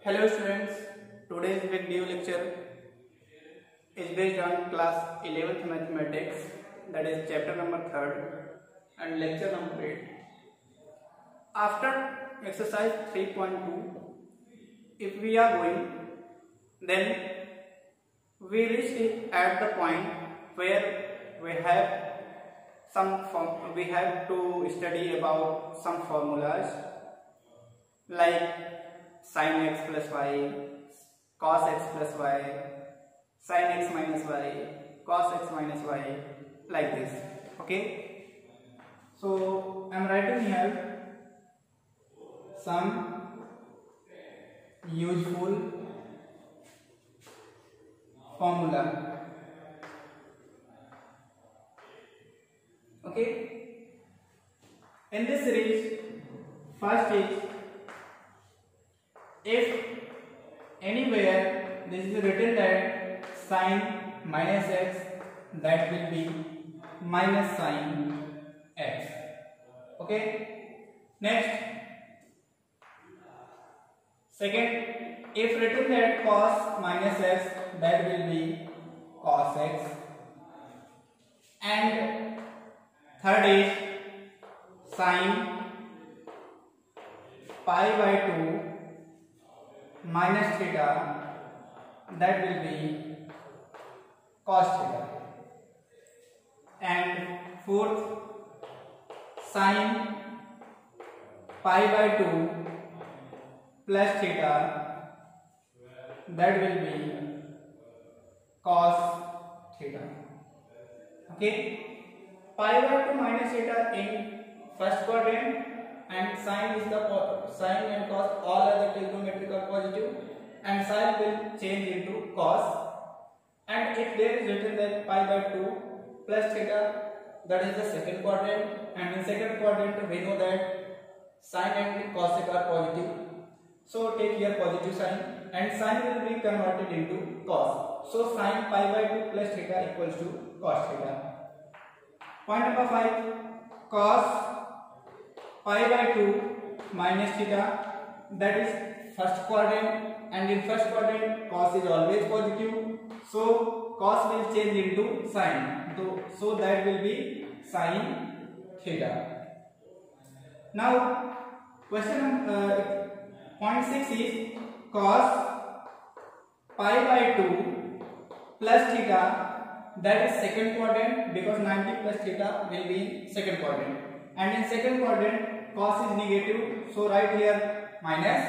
Hello students, today's video lecture is based on class 11th mathematics, that is chapter number 3rd and lecture number 8. After exercise 3.2, if we are going, then we reach at the point where we have to study about some formulas like sin x plus y, cos x plus y, sin x minus y, cos x minus y, like this. Okay, so I am writing here some useful formula. Okay, in this series, first is, if anywhere this is written that sin minus x, that will be minus sin x. Okay, next, second, if written that cos minus x, that will be cos x. And third is sin pi by 2 minus theta, that will be cos theta. And fourth, sin pi by 2 plus theta, that will be cos theta. Okay, pi by 2 minus theta in first quadrant, and sin is the sin and cos, all are the trigonometrical positive, and sin will change into cos. And if there is written that pi by 2 plus theta, that is the second quadrant, and in second quadrant we know that sin and cos are positive, so take here positive sign, and sin will be converted into cos. So sin pi by 2 plus theta equals to cos theta. Point number 5, cos pi by 2 minus theta, that is first quadrant, and in first quadrant cos is always positive, so cos will change into sin, so that will be sin theta. Now question point 6 is cos pi by 2 plus theta, that is second quadrant, because 90 plus theta will be in second quadrant, and in second quadrant cos is negative, so write here minus,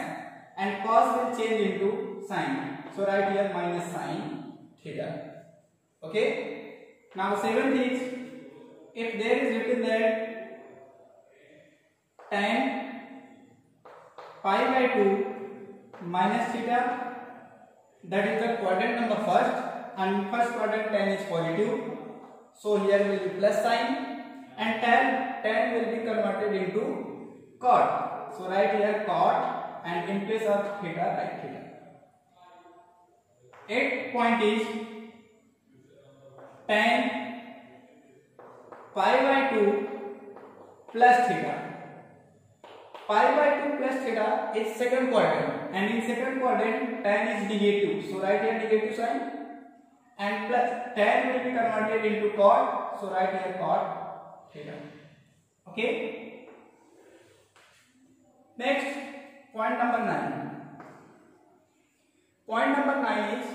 and cos will change into sin, so write here minus sin theta. Okay, now seventh is, if there is written that tan pi by 2 minus theta, that is the quadrant number first, and first quadrant tan is positive, so here will be plus sign, and tan will be converted into cot, so write here cot, and in place of theta write theta. 8th point is tan pi by 2 plus theta. Pi by 2 plus theta is second quadrant, and in second quadrant tan is negative, so write here negative sign, and plus tan will be converted into cot, so write here cot theta. Okay, next, point number 9. Point number 9 is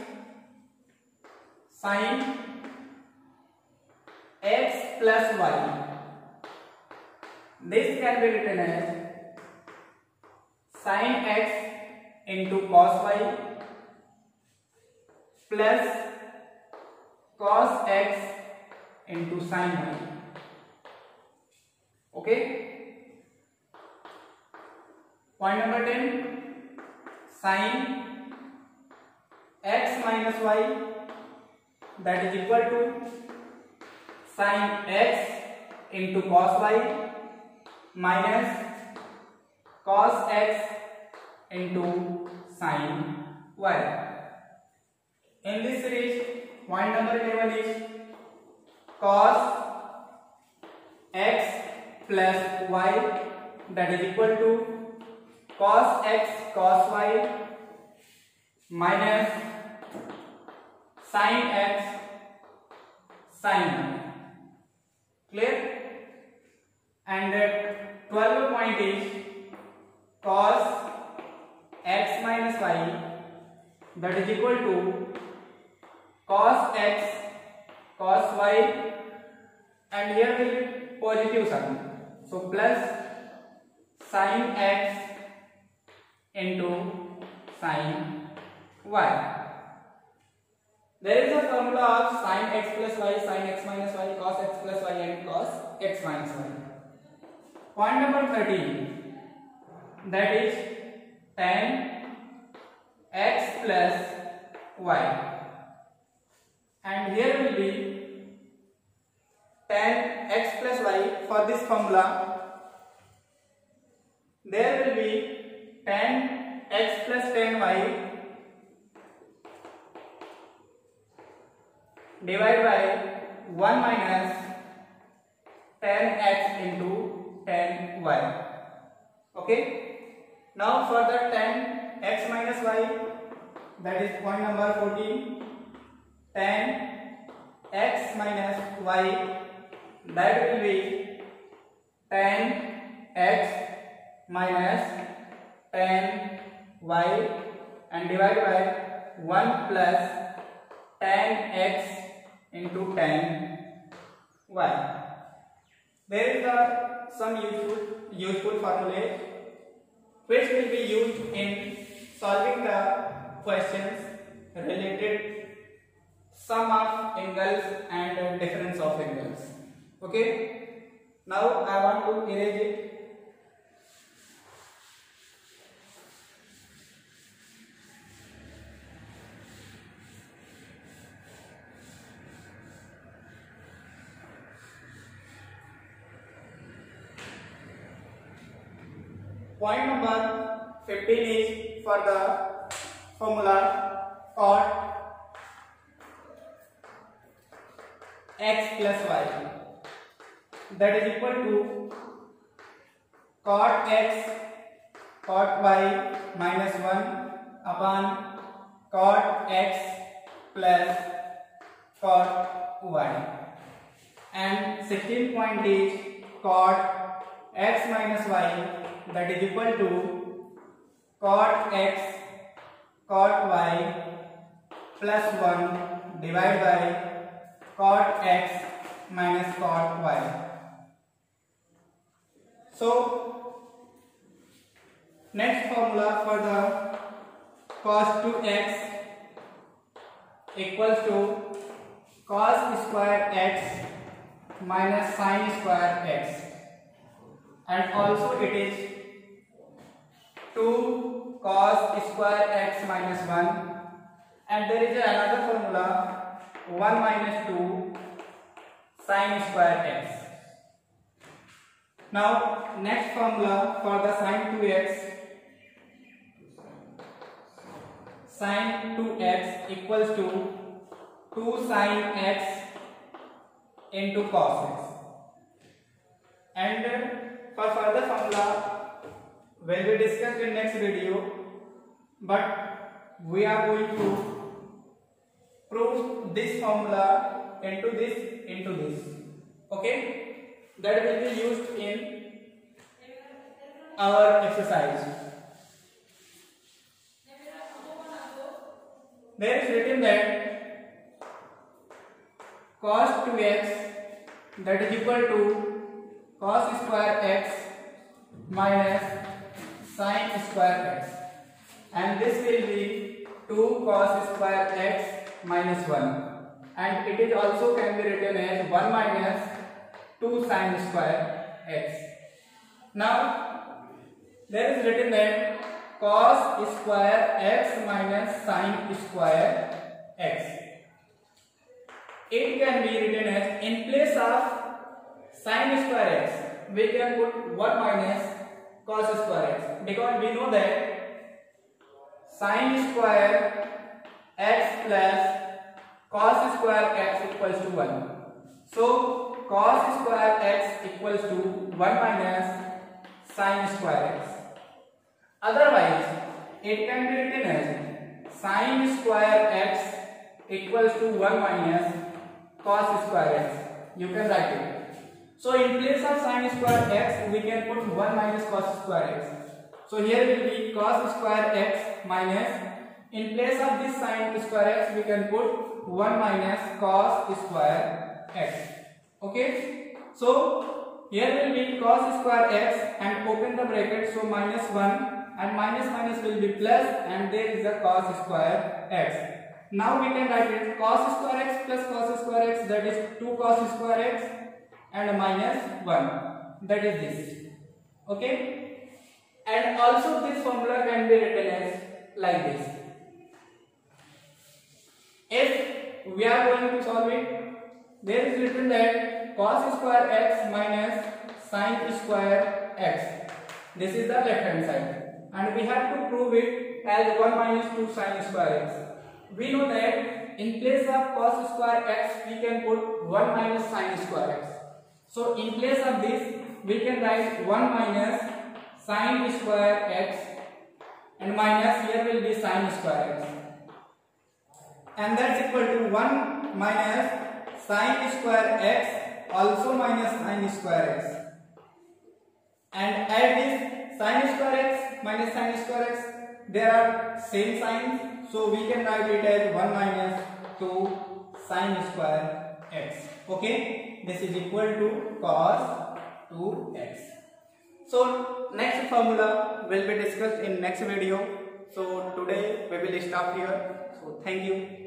sin x plus y. This can be written as sin x into cos y plus cos x into sin y. Okay, point number 10, sin x minus y, that is equal to sin x into cos y minus cos x into sin y. In this series, point number 11 is cos x plus y, that is equal to cos x cos y minus sin x sin y. Clear? And 12th point is cos x minus y, that is equal to cos x cos y, and here will be positive sign, so plus sin x into sin y. There is a formula of sin x plus y, sin x minus y, cos x plus y, and cos x minus y. Point number 13, that is tan x plus y, and here will be tan x plus y. For this formula, there will be tan x plus tan y divided by 1 minus tan x into tan y. Okay. Now for the tan x minus y, that is point number 14, tan x minus y, that will be tan x minus tan y, and divided by 1 plus tan x into tan y. There is some useful formulae which will be used in solving the questions related sum of angles and difference of angles. Okay. Now I want to erase it. Point number 15 is for the formula cot x plus y, that is equal to cot x cot y minus 1 upon cot x plus cot y, and 16th point is cot x minus y, that is equal to cot x cot y plus 1 divided by cot x minus cot y. So next formula for the cos 2x equals to cos square x minus sin square x, and also it is 2 cos square x minus 1, and there is another formula 1 minus 2 sin square x. Now next formula for the sin 2x, sin 2x equals to 2 sin x into cos x, and for further formula will be discussed in next video, but we are going to prove this formula into this. Okay, that will be used in our exercise. There is written that cos 2x, that is equal to cos square x minus sin square x, and this will be 2 cos square x minus 1, and it is also can be written as 1 minus 2 sin square x. Now there is written that cos square x minus sin square x, it can be written as, in place of sin square x we can put 1 minus cos square x, because we know that sin square x plus cos square x equals to 1. So cos square x equals to 1 minus sin square x. Otherwise it can be written as sin square x equals to 1 minus cos square x. You can write it. So in place of sin square x, we can put 1 minus cos square x. So here will be cos square x minus, in place of this sin square x, we can put 1 minus cos square x. Okay. So here will be cos square x and open the bracket, so minus 1 and minus minus will be plus and there is a cos square x. Now we can write it cos square x plus cos square x, that is 2 cos square x and minus 1, that is this. Okay. And also this formula can be written as like this. If we are going to solve it, there is written that cos square x minus sin square x. This is the left hand side. And we have to prove it as 1 minus 2 sin square x. We know that in place of cos square x, we can put 1 minus sin square x. So in place of this, we can write 1 minus sin square x and minus here will be sin square x. And that's equal to 1 minus sin square x also minus sin square x. And add this sin square x minus sin square x, there are same signs, so we can write it as 1 minus 2 sin square x. Okay, this is equal to cos 2x. So next formula will be discussed in next video. So today we will stop here. So thank you.